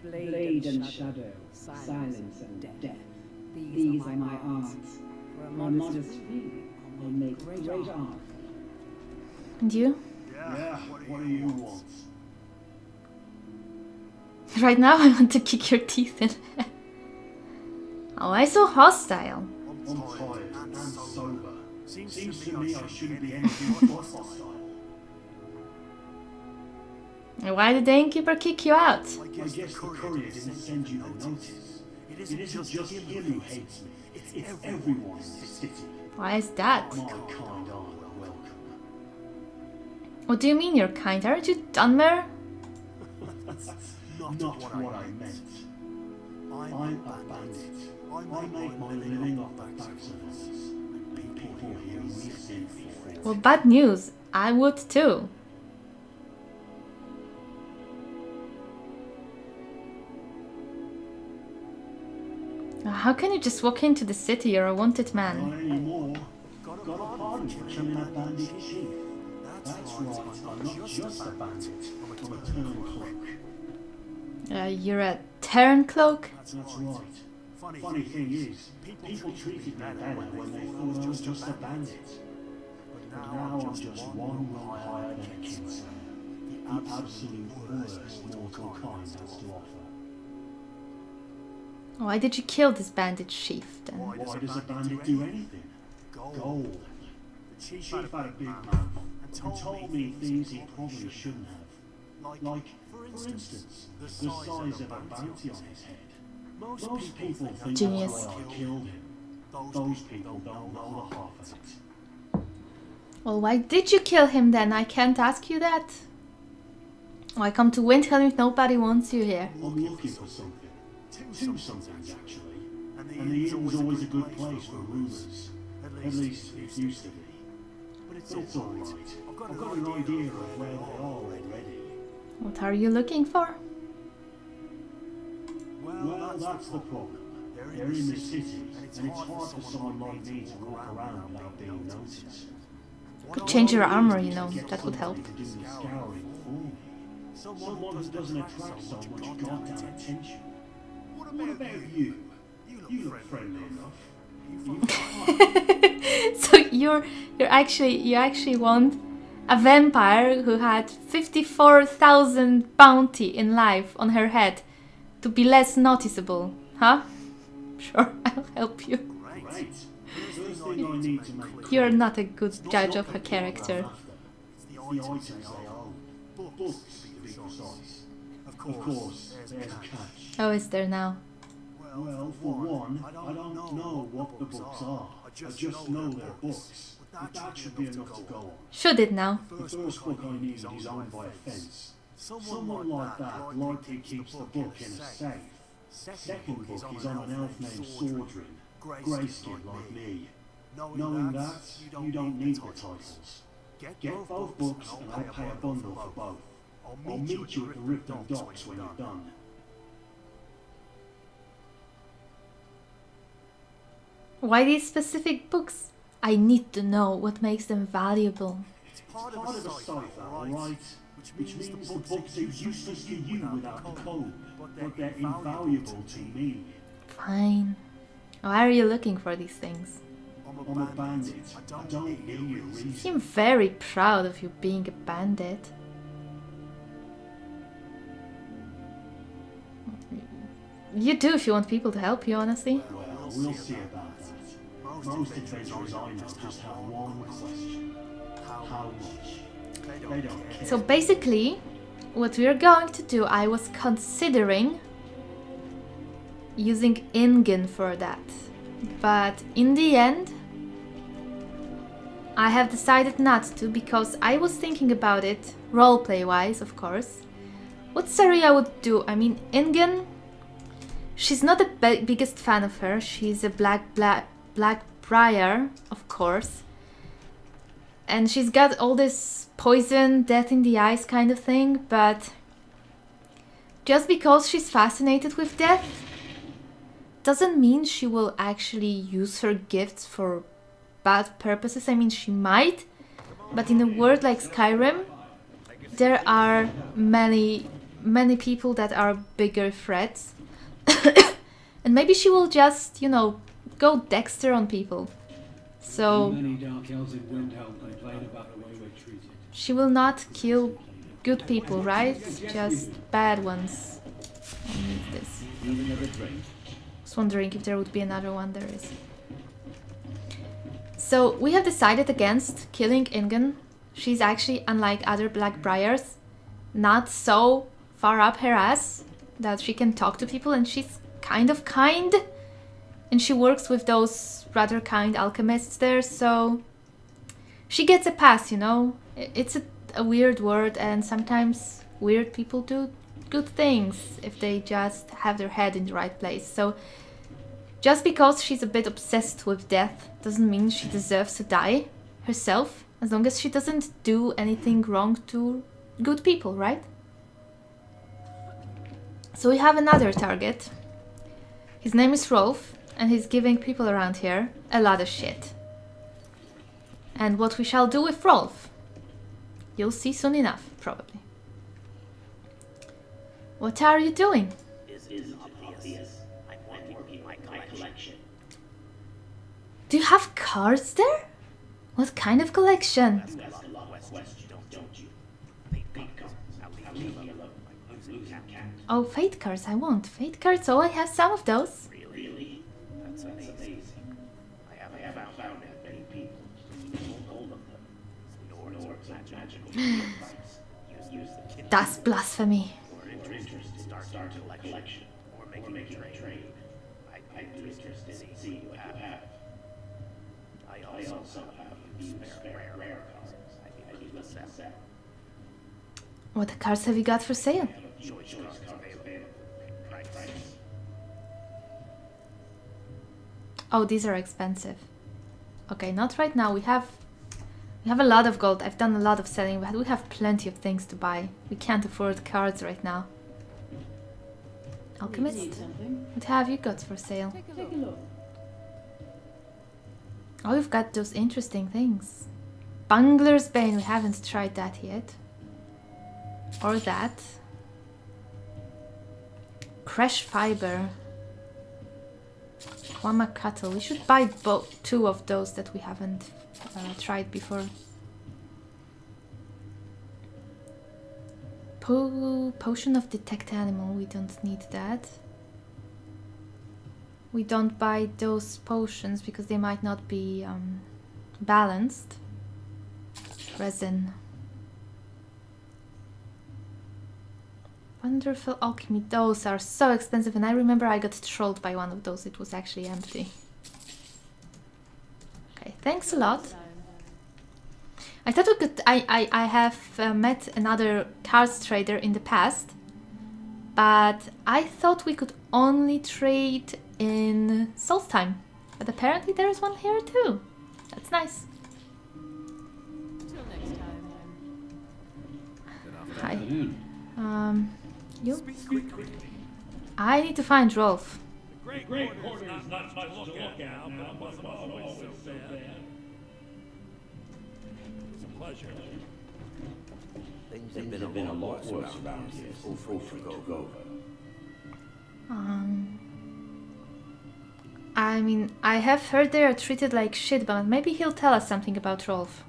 Blade and shadow, silence and death. These are my arts. For a modest fee, I'll make great art. And you? Yeah, what do you want? Right now I want to kick your teeth in. Oh, why so hostile? I'm tired and sober. Seems to me I shouldn't be anything but hostile. Why did the innkeeper kick you out? I guess the courier didn't send you the notice. It isn't just him who hates me. It's everyone in the city. Why is that? My kind aren't welcome. What do you mean you're kind? Aren't you Dunmer? Not what I meant. I'm a bandit. I make my living off the backs of us. People here listen for it. Well, bad news. I would too. How can you just walk into the city? You're a wanted man. Not anymore. Got a pardon for killing a bandit chief. That's right, I'm not just a bandit. I'm a turncoat. You're a turncloak? That's right. Funny thing is, people treated me better when they thought I was just a bandit. But now I'm just one rung higher than a kinsman. The absolute worst mortal kind has to offer. Why did you kill this bandit chief then? Why does a bandit do anything? Gold. The chief had a big mouth and told me things he probably shouldn't have. Like, for instance, the size of a bounty on his head. Most people think Genius. that's why I killed him. Those people don't know the half of it. Well, why did you kill him then? I can't ask you that. Oh, I come to Windhelm if nobody wants you here. I'm looking for something. Two somethings, actually. And the inn's always a good place for rumors. At least it used to be. But it's all right. I've got an idea of where they are already. What are you looking for? Well, that's the problem. They're in the city, and it's hard for someone like me to walk around without being noticed. Could change your armor, you know. That would help. To do the scouring for me. Someone who doesn't attract so much goddamn attention. What about you? You look friendly enough. So you actually want a vampire who had 54,000 bounty in life on her head to be less noticeable, huh? Sure, I'll help you. Right. First thing I need to make You're not a good judge of her character. It's the items they own. Books, to be precise. Of course, there's a catch. Oh, is there now? Well, for one, I don't know what the books are. I just know they're books. But that should be enough to go on. Should it now? The first book I need is owned by a fence. Someone like that likely keeps the book in a safe. Second book is on an elf named Sordrin, grayskin like me. Knowing that, you don't need the titles. Get both books and I'll pay a bundle for both. I'll meet you at the Ripton docks when you're done. Why these specific books? I need to know what makes them valuable. It's part of a cipher, alright? Which means the books are useless to you without the code, but they're invaluable to me. Fine. Why are you looking for these things? I'm a bandit. I don't need a You reason. seem very proud of you being a bandit. You do if you want people to help you, honestly. Well, we'll see about that. Most adventurers I know just have one question. How much? They don't care. So basically, what we're going to do, I was considering using Ingen for that. But in the end, I have decided not to because I was thinking about it, roleplay wise, of course. What Sari I would do? I mean, Ingen, she's not the biggest fan of her. She's a black briar, of course. And she's got all this poison, death in the eyes kind of thing, but just because she's fascinated with death doesn't mean she will actually use her gifts for bad purposes. I mean, she might, but in a world like Skyrim, there are many people that are bigger threats. And maybe she will just, go Dexter on people. So Many dark elves in Windhelm complain about the way we're treated. she will not kill good people, right? Just bad ones. I need this. I was wondering if there would be another one. There is. So we have decided against killing Ingen. She's actually, unlike other Blackbriars, not so far up her ass that she can talk to people, and she's kind of kind. And she works with those rather kind alchemists there, so she gets a pass, It's a weird word, and sometimes weird people do good things if they just have their head in the right place. So just because she's a bit obsessed with death doesn't mean she deserves to die herself, as long as she doesn't do anything wrong to good people, right? So we have another target. His name is Rolf, and he's giving people around here a lot of shit. And what we shall do with Rolf, you'll see soon enough, probably. What are you doing? Do you have cards there? What kind of collection? Oh, fate cards, I want. Fate cards, oh, I have some of those. Really? That's amazing. I have found that many people hold of them. Nor magical use the That's blasphemy. or interested start a collection or making a trade. I'd be interested in seeing what you have. I also have a few spare rare cards. I need to sell. What cards have you got for sale? Choice cards available. Price. Oh, these are expensive. Okay, not right now. We have a lot of gold. I've done a lot of selling, but we have plenty of things to buy. We can't afford cards right now. Alchemist, what have you got for sale? Take a look. Oh, we've got those interesting things. Bungler's Bane, we haven't tried that yet. Or that. Crash Fiber. Wama cattle. We should buy two of those that we haven't tried before. Potion of detect animal. We don't need that. We don't buy those potions because they might not be balanced. Resin. Wonderful alchemy. Those are so expensive, and I remember I got trolled by one of those. It was actually empty. Okay, thanks a lot. I thought we could. I have met another cards trader in the past, but I thought we could only trade in Solstheim. But apparently there is one here too. That's nice. Till next time. Hi. Afternoon. You? I need to find Rolf. Great Quarter is not much to look at now, but it wasn't always so bad. It's a pleasure. Things have been a lot worse around here since Ulfric took over. I mean, I have heard they are treated like shit, but maybe he'll tell us something about Rolf.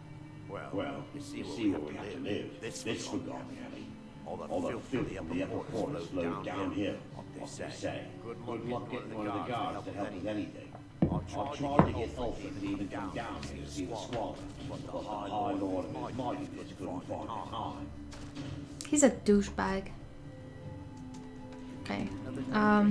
Well, you see where we have to live. This forgotten alley. All the filth from the upper quarters flowed downhill, what they say. Good luck getting one of the guards to help with anything. I'll try to get Ulfric to even come down here to see the squalor, but the High Lord and his mighty just couldn't find the time. He's a douchebag. Okay. I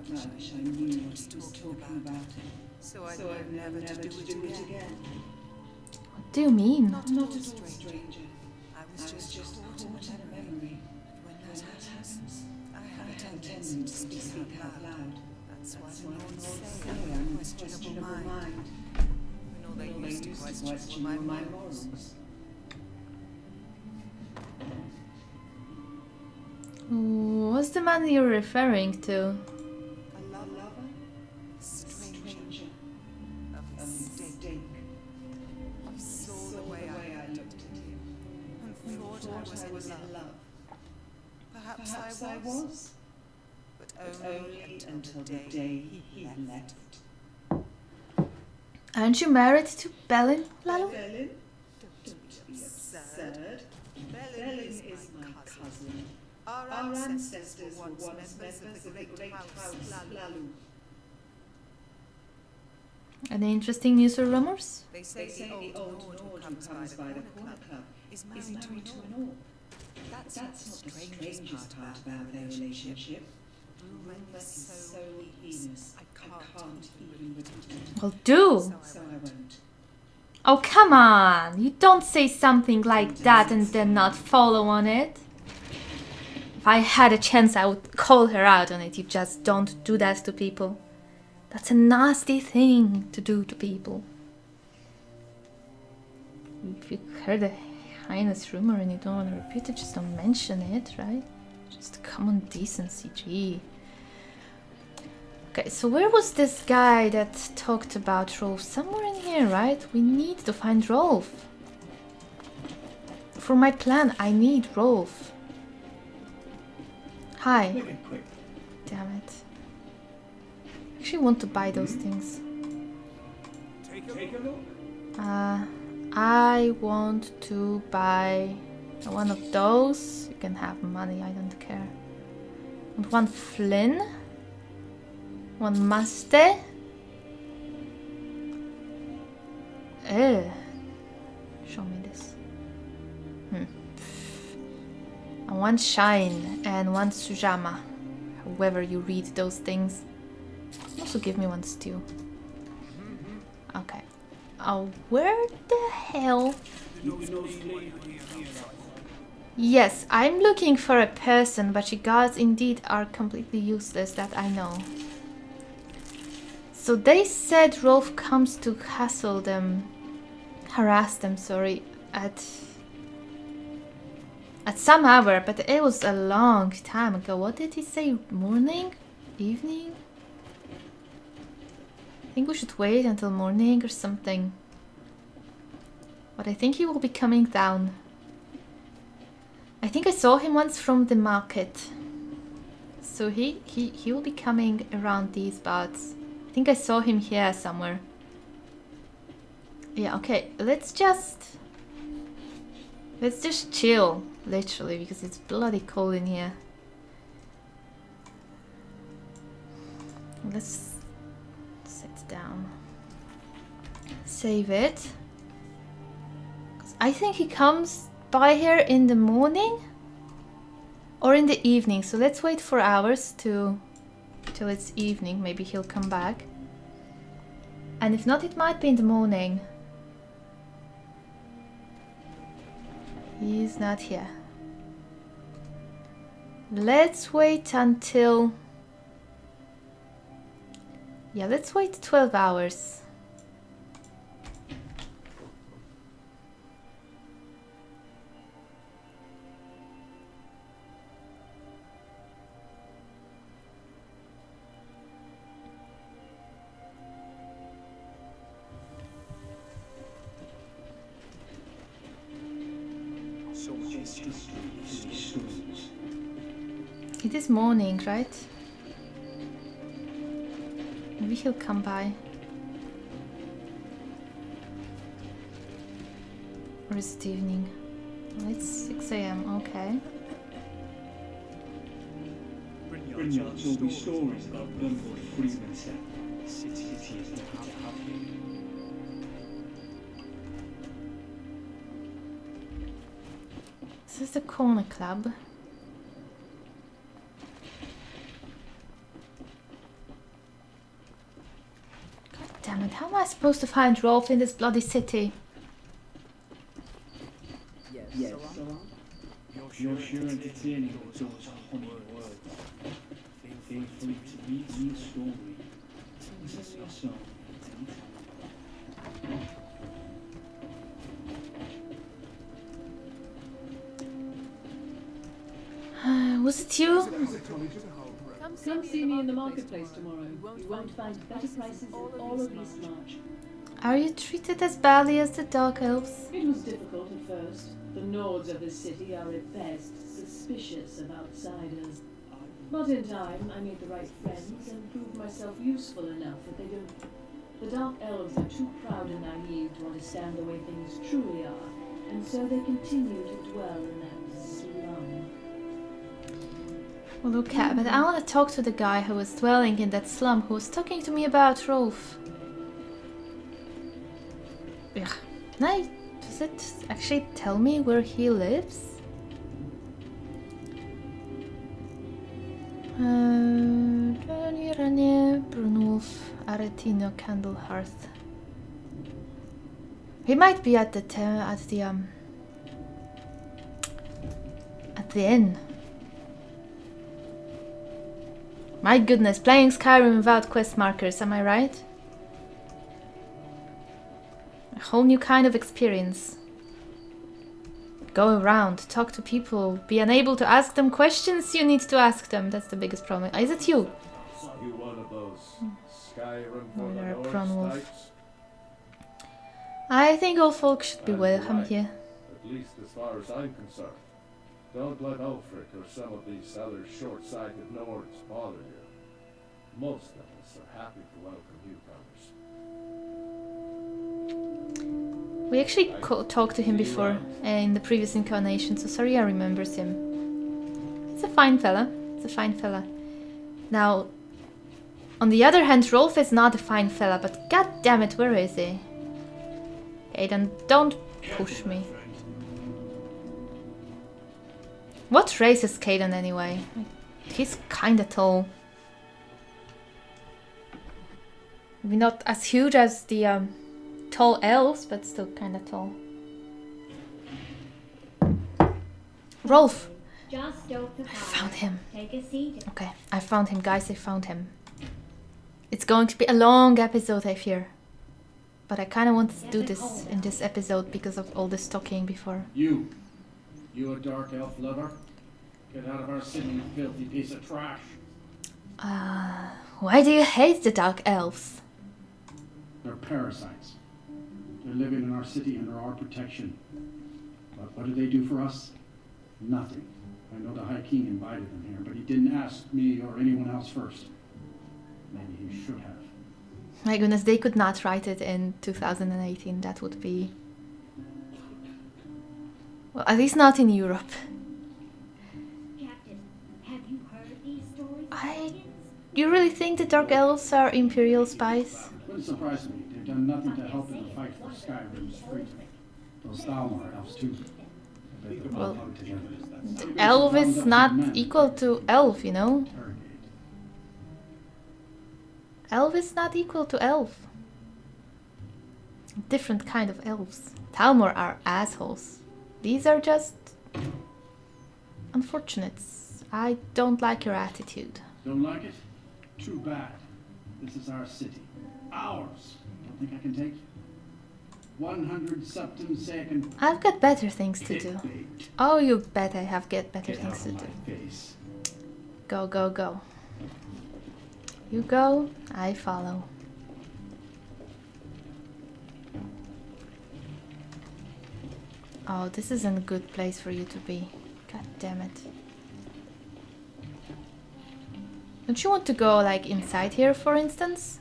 wish I knew what he was talking about. So I'd never to do it again. What do you mean? Not at all, stranger. I was just caught in a memory. When that happens, I have a tendency to speak out loud. That's why I say I'm a questionable mind. When all they used to question were my morals. What's the man you're referring to? A lover? Stranger. A mistake. You saw the way I looked at him and thought I was in love. Perhaps I was. But only until the day he left. Aren't you married to Belin, Lalo? Belin? Don't be absurd. Belin is my cousin. Our ancestors were once members of the Great House Lalu. Any interesting news or rumors? They say the old Lord who comes by the Corner Club is married to an orc. That's not the strangest part about their relationship. Rumor is so heinous, I can't even repeat. Well, do! So I won't. Oh, come on! You don't say something like that and then not follow on it. If I had a chance, I would call her out on it. You just don't do that to people. That's a nasty thing to do to people. If you heard a heinous rumor and you don't want to repeat it, just don't mention it, right? Just common decency, gee. Okay, so where was this guy that talked about Rolf? Somewhere in here, right? We need to find Rolf. For my plan, I need Rolf. Hi. Damn it. I actually want to buy those things. I want to buy one of those. You can have money, I don't care. And one Flynn. One Maste. Show me this. And one Shine and one Sujama. However you read those things. Also give me one stew. Okay. Where the hell? Yes, I'm looking for a person, but you guys indeed are completely useless, that I know. So they said Rolf comes to harass them, sorry, at some hour, but it was a long time ago. What did he say? Morning? Evening? I think we should wait until morning or something. But I think he will be coming down. I think I saw him once from the market. So he will be coming around these parts. I think I saw him here somewhere. Yeah, okay, let's just chill, literally, because it's bloody cold in here. Let's sit down. Save it. 'Cause I think he comes by here in the morning or in the evening. So let's wait 4 hours till it's evening. Maybe he'll come back. And if not, it might be in the morning. He's not here. Let's wait until... Yeah, let's wait 12 hours. So much history in these stones. It is morning, right? Maybe he'll come by. Or is it evening? Well, it's 6 a.m. Okay. Brynjolf's told me stories about Gunvor freedmen set. City is lucky to have you. This is the corner club. God damn it, how am I supposed to find Rolf in this bloody city? Yes, you're sure entertaining with those honey words. Feel free to read me a story. This is a song. Was it you? Come see me in the marketplace tomorrow. You won't find better prices in all of East March. Are you treated as badly as the Dark Elves? It was difficult at first. The Nords of this city are at best suspicious of outsiders. But in time, I made the right friends and proved myself useful enough that they don't. The Dark Elves are too proud and naive to understand the way things truly are, and so they continue to dwell in that slum. Well, okay, but I want to talk to the guy who was dwelling in that slum, who was talking to me about Rolf. Ugh. Does it actually tell me where he lives? Brunwolf, Aretino, Candle Hearth. He might be at the inn. My goodness, playing Skyrim without quest markers, am I right? A whole new kind of experience. Go around, talk to people, be unable to ask them questions you need to ask them. That's the biggest problem. Is it you? You one of those Skyrim for You're the a Norse Groundwork. types? I think all folk should be And welcome right, here. At least as far as I'm concerned. Don't let Ulfric or some of these other short-sighted Nords bother you. Most of us are happy to welcome newcomers. We actually talked to him before in the previous incarnation, so Saria remembers him. He's a fine fella. He's a fine fella. Now, on the other hand, Rolf is not a fine fella, but god damn it, where is he? Aiden, don't push me. What race is Caden anyway? He's kinda tall. Maybe not as huge as the tall elves, but still kinda tall. Rolf! Just off the I found him. Take a seat. Okay, I found him, guys, I found him. It's going to be a long episode, I fear. But I kinda wanted to do this in this episode because of all this talking before. You a dark elf lover? Get out of our city, you filthy piece of trash. Why do you hate the Dark Elves? They're parasites. They're living in our city under our protection. But what do they do for us? Nothing. I know the High King invited him here, but he didn't ask me or anyone else first. Maybe he should have. My goodness, they could not write it in 2018. That would be... Well, at least not in Europe. Captain, have you heard these stories? You really think the Dark Elves are Imperial spies? Wouldn't surprise me. They've done nothing to help in the fight for Skyrim's freedom. Those Thalmor elves too. I bet they're all Well, put together. Elf is not equal to elf, you know? Elf is not equal to elf. Different kind of elves. Thalmor are assholes. These are just unfortunates. I don't like your attitude. Don't like it? Too bad. This is our city. Ours. Don't think I can take you? 100 septim second. I've got better things to do. Oh, you bet I have better things to do. Face. Go, go, go. You go, I follow. Oh, this isn't a good place for you to be. God damn it. Don't you want to go, like, inside here, for instance?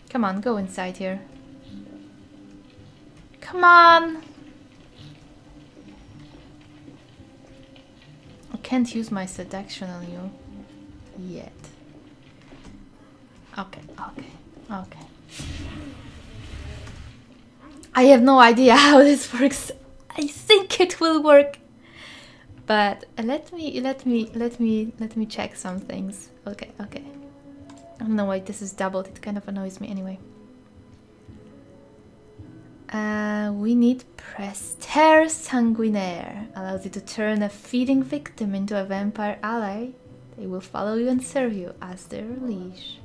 Come on, go inside here. Come on! I can't use my seduction on you yet. Okay, okay, okay. I have no idea how this works. I think it will work. But let me check some things. Okay, okay. Oh no, wait, this is doubled. It kind of annoys me anyway. We need Prester Sanguinaire. Allows you to turn a feeding victim into a vampire ally. They will follow you and serve you as their liege.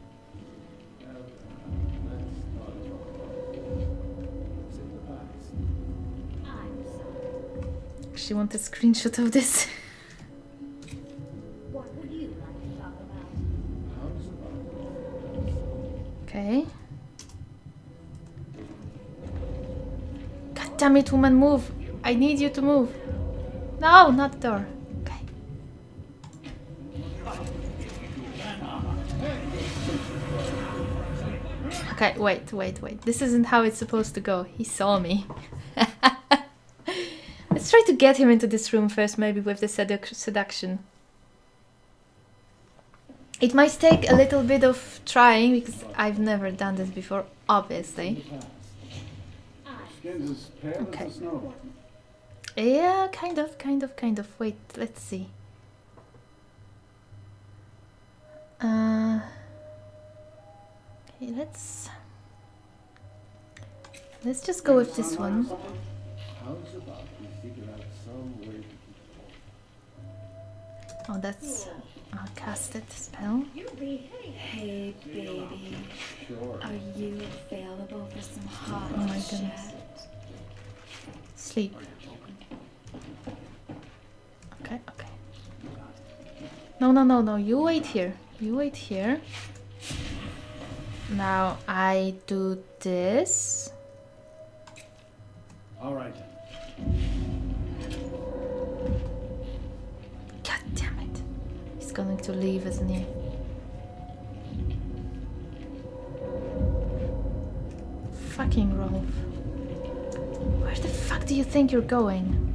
Actually want a screenshot of this. What would you like to talk about? Okay. God damn it, woman, move! I need you to move. No, not the door. Okay. Okay, wait. This isn't how it's supposed to go. He saw me. Let's try to get him into this room first, maybe with the seduction. It might take a little bit of trying, because I've never done this before, obviously. Skin's as pale Okay. as the snow. Yeah, kind of. Wait, let's see. Okay, let's just go with this one. How's about we figure out some way to keep Oh, that's a casted spell. Hey, baby. sure? Are you available for some hot Oh my goodness. chat? Sleep. Okay. No. You wait here. Now I do this. All right. God damn it. He's going to leave, isn't he? Fucking Rolf. Where the fuck do you think you're going?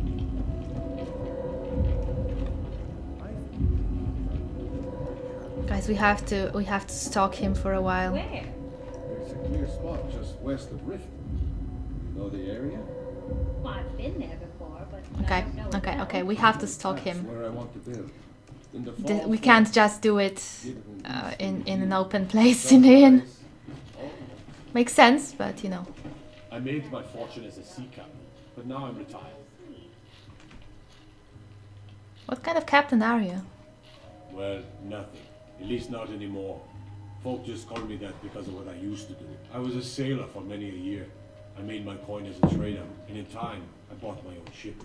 Guys, we have to stalk him for a while. Where? There's a clear spot just west of Rift. Know the area? Well, I've been there before, but Okay, I don't know it well. okay. We have to stalk That's him. where I want to build. In the fall We can't just do it in an open place in the inn. Makes sense, but you know. I made my fortune as a sea captain, but now I'm retired. What kind of captain are you? Well, nothing. At least not anymore. Folk just call me that because of what I used to do. I was a sailor for many a year. I made my coin as a trader, and in time, I bought my own ship.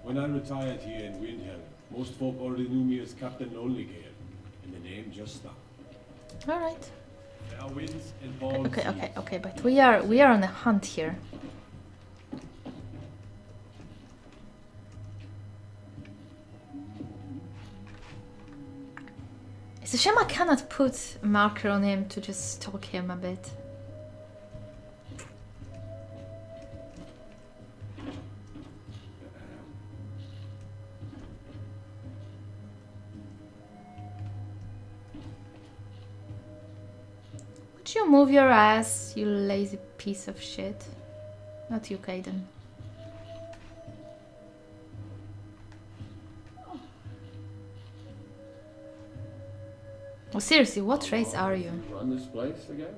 When I retired here in Windhelm, most folk already knew me as Captain Lonelygale, and the name just stuck. All right. Fair winds and bold seas. Okay. But we are on a hunt here. It's a shame I cannot put a marker on him to just stalk him a bit. Would you move your ass, you lazy piece of shit? Not you, Caden. Oh, seriously, what race are you? Run this place again?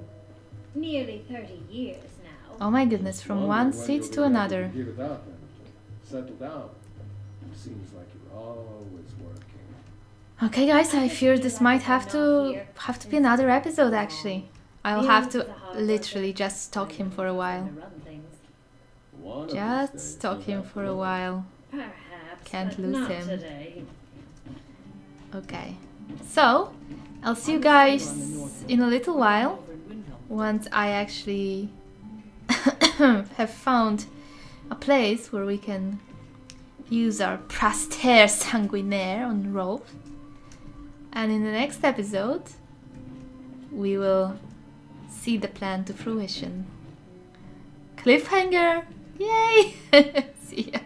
Nearly 30 years now. Oh my goodness, from one seat to another. Give it up and settle down. Seems like you're always working. Okay guys, I fear this might have to be another episode actually. I'll have to literally just stalk him for a while. One of these Just days stalk you'll him have for to a go. while. Perhaps. Can't but lose not him. Today. Okay. So, I'll see you guys in a little while. Once I actually have found a place where we can use our Praster Sanguinaire on Rolf. And in the next episode, we will see the plan to fruition. Cliffhanger! Yay! See ya!